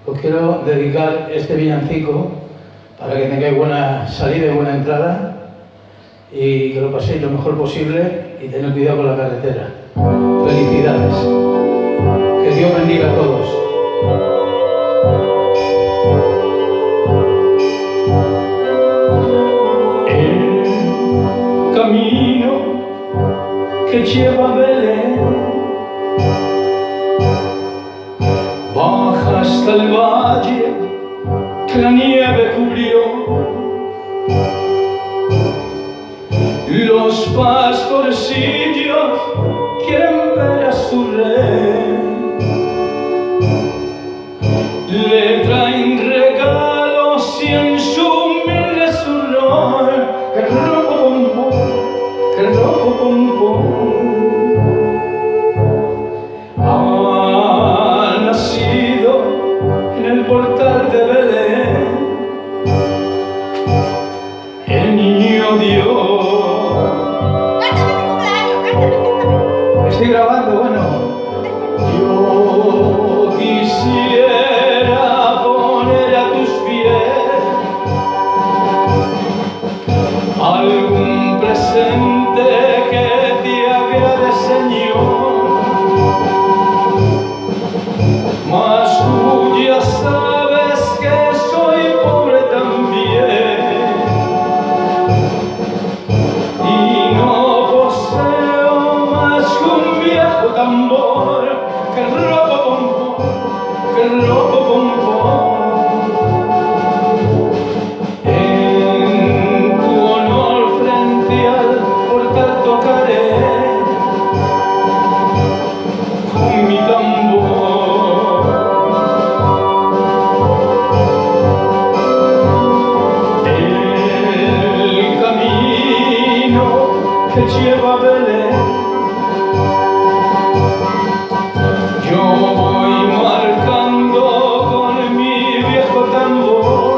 os quiero dedicar este villancico para que tengáis buena salida y buena entrada y que lo paséis lo mejor posible y tened cuidado con la carretera. Felicidades. Que Dios bendiga a todos. El camino que lleva a Belén baja hasta el valle que la nieve cubrió. Los pastorcillos quieren ver a su rey, le traen regalos y en su humilde sonor que rojo pompón ha nacido en el portal de Belén el niño Dios. Estoy grabando, bueno. Yo quisiera poner a tus pies algún presente que te agrade, Señor, mas tú ya sabes que soy pobre también y no poseo más que un viejo tambor que ropa pompón, que ropa pompón. En tu honor frente al portal tocaré con mi tambor. El camino que lleva a Belén yo voy marcando con mi viejo tambor.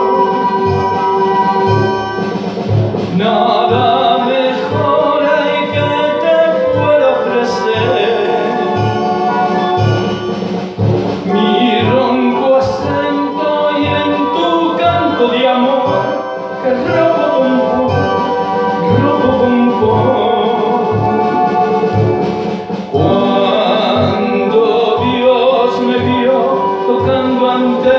Nada mejor hay que te pueda ofrecer mi ronco acento y en tu canto de amor que rojo pompón. Cuando Dios me vio tocando ante